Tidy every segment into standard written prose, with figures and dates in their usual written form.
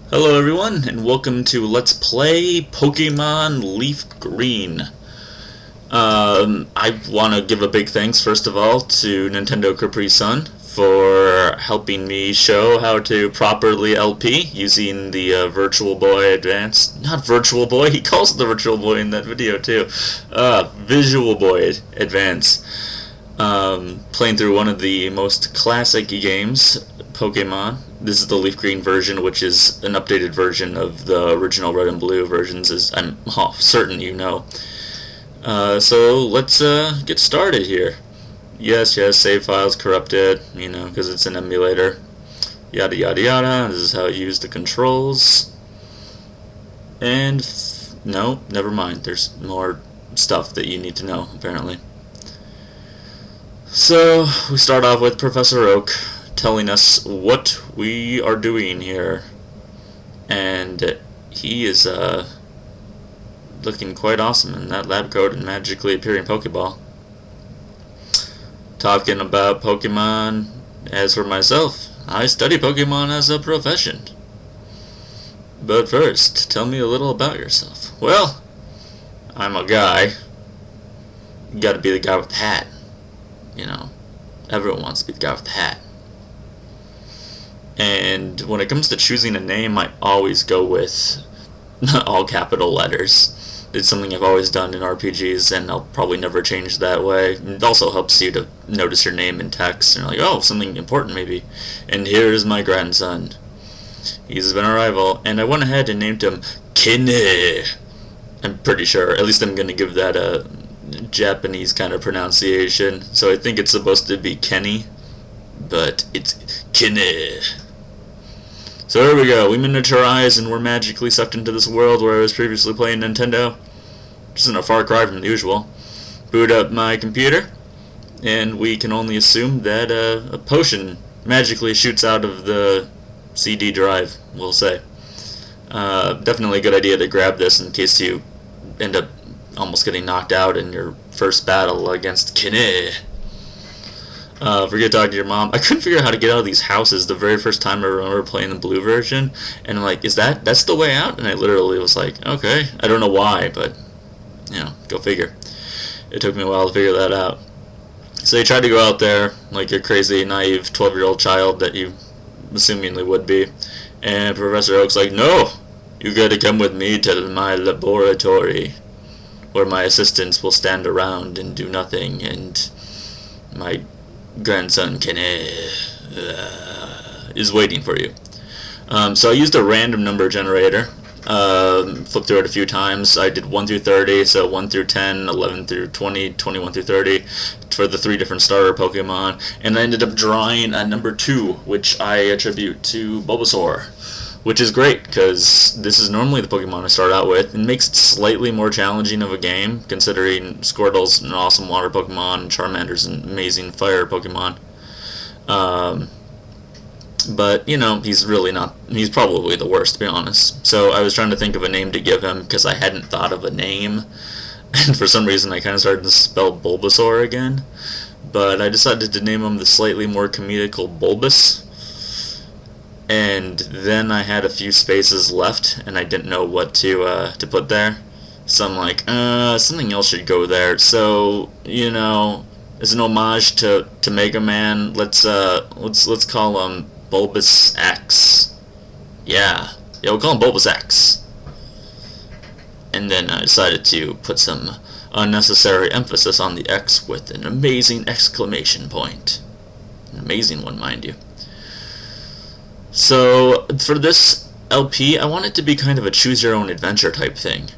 Hello everyone, and welcome to Let's Play Pokemon Leaf Green. I want to give a big thanks, first of all, to Nintendo Capri Sun for helping me show how to properly LP using the Virtual Boy Advance. Not Virtual Boy, he calls it the Virtual Boy in that video too. Visual Boy Advance. Playing through one of the most classic games, Pokemon. This is the Leaf Green version, which is an updated version of the original Red and Blue versions, as I'm certain you know. So let's get started here. Yes, save files corrupted, because it's an emulator. Yada yada yada, this is how you use the controls. And, no, never mind, there's more stuff that you need to know, apparently. So, we start off with Professor Oak telling us what we are doing here. And he is looking quite awesome in that lab coat and magically appearing Pokeball. Talking about Pokemon. As for myself, I study Pokemon as a profession. But first, tell me a little about yourself. Well, I'm a guy. You gotta be the guy with the hat. Everyone wants to be the guy with the hat. And when it comes to choosing a name, I always go with all capital letters. It's something I've always done in RPGs, and I'll probably never change that way. It also helps you to notice your name in text, and you're like, oh, something important maybe. And here's my grandson. He's been a rival, and I went ahead and named him Kine. I'm pretty sure, at least I'm going to give that a Japanese kind of pronunciation. So I think it's supposed to be Kenny, but it's Kine. So here we go, we miniaturize and we're magically sucked into this world where I was previously playing Nintendo. Which isn't a far cry from the usual. Boot up my computer, and we can only assume that a potion magically shoots out of the CD drive, we'll say. Definitely a good idea to grab this in case you end up almost getting knocked out in your first battle against Kine. Forget talking to your mom. I couldn't figure out how to get out of these houses the very first time I remember playing the blue version, and I'm like, that's the way out? And I literally was like, okay. I don't know why, but, go figure. It took me a while to figure that out. So you try to go out there like a crazy, naive 12-year-old child that you assumingly would be, and Professor Oak's like, no, you gotta come with me to my laboratory, where my assistants will stand around and do nothing, and my grandson Kine is waiting for you. So I used a random number generator. Flipped through it a few times. I did 1 through 30, so 1 through 10, 11 through 20, 21 through 30 for the 3 different starter Pokemon, and I ended up drawing a number 2, which I attribute to Bulbasaur, which is great because this is normally the Pokemon I start out with. It makes it slightly more challenging of a game, considering Squirtle's an awesome water Pokemon and Charmander's an amazing fire Pokemon. But, he's probably the worst, to be honest. So I was trying to think of a name to give him because I hadn't thought of a name. And for some reason I kind of started to spell Bulbasaur again. But I decided to name him the slightly more comedical Bulbous. And then I had a few spaces left, and I didn't know what to put there. So I'm like, something else should go there. So, as an homage to Mega Man, let's call him Bulbous X. Yeah, we'll call him Bulbous X. And then I decided to put some unnecessary emphasis on the X with an amazing exclamation point. An amazing one, mind you. So, for this LP, I want it to be kind of a choose-your-own-adventure type thing.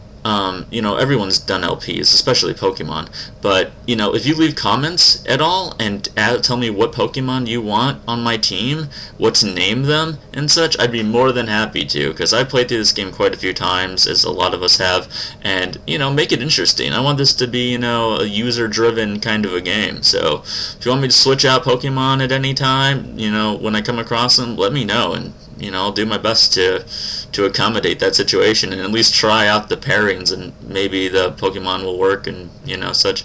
Everyone's done LPs, especially Pokemon, but, if you leave comments at all and tell me what Pokemon you want on my team, what to name them, and such, I'd be more than happy to, because I played through this game quite a few times, as a lot of us have, and, make it interesting. I want this to be, a user-driven kind of a game, so if you want me to switch out Pokemon at any time, when I come across them, let me know, and I'll do my best to accommodate that situation and at least try out the pairings, and maybe the Pokemon will work and such.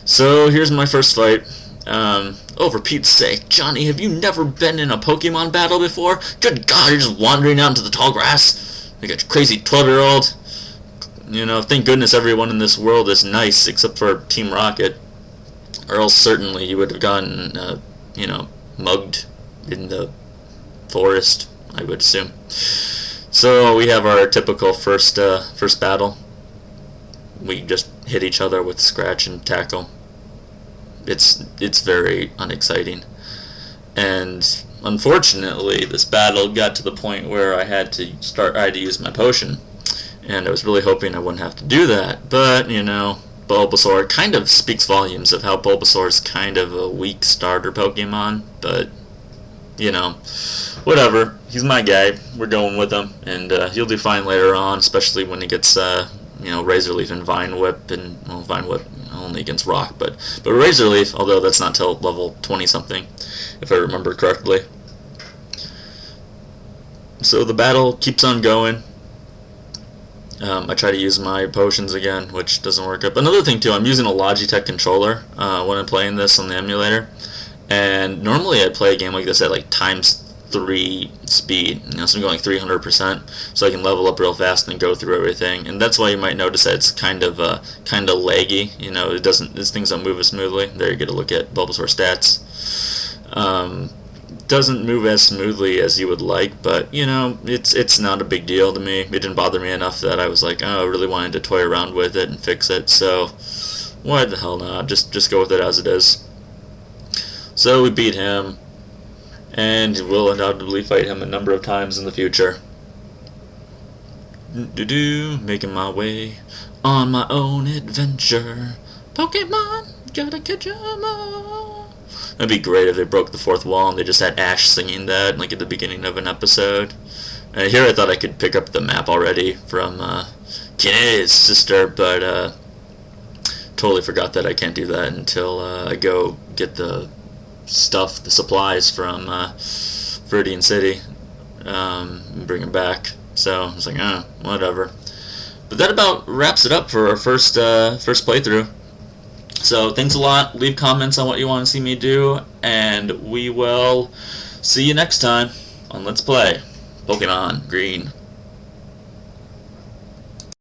So here's my first fight. Oh, for Pete's sake, Johnny, have you never been in a Pokemon battle before? Good God, you're just wandering out into the tall grass like a crazy 12-year-old. You know, thank goodness everyone in this world is nice except for Team Rocket. Or else certainly you would have gotten, mugged in the forest, I would assume. So we have our typical first battle. We just hit each other with scratch and tackle. It's very unexciting, and unfortunately, this battle got to the point where I had to use my potion, and I was really hoping I wouldn't have to do that. But Bulbasaur kind of speaks volumes of how Bulbasaur is kind of a weak starter Pokemon. But whatever. He's my guy. We're going with him, and he'll do fine later on, especially when he gets Razor Leaf and Vine Whip, and Vine Whip only against Rock, but Razor Leaf, although that's not till level 20 something, if I remember correctly. So the battle keeps on going. I try to use my potions again, which doesn't work up. Another thing too, I'm using a Logitech controller when I'm playing this on the emulator, and normally I play a game like this at like times 3 speed, so I'm going 300%, so I can level up real fast and go through everything. And that's why you might notice that it's kind of laggy. These things don't move as smoothly. There you get a look at Bulbasaur stats. Doesn't move as smoothly as you would like, but it's not a big deal to me. It didn't bother me enough that I was like, oh, I really wanted to toy around with it and fix it. So why the hell not? Just go with it as it is. So we beat him, and we'll undoubtedly fight him a number of times in the future. Making my way on my own adventure. Pokemon, gotta catch 'em all. That'd be great if they broke the fourth wall and they just had Ash singing that, like at the beginning of an episode. Here I thought I could pick up the map already from Kine's sister, but totally forgot that I can't do that until I go get the supplies from Viridian City, and bring them back. So I was like, whatever. But that about wraps it up for our first playthrough. So thanks a lot. Leave comments on what you want to see me do, and we will see you next time on Let's Play Pokemon Green.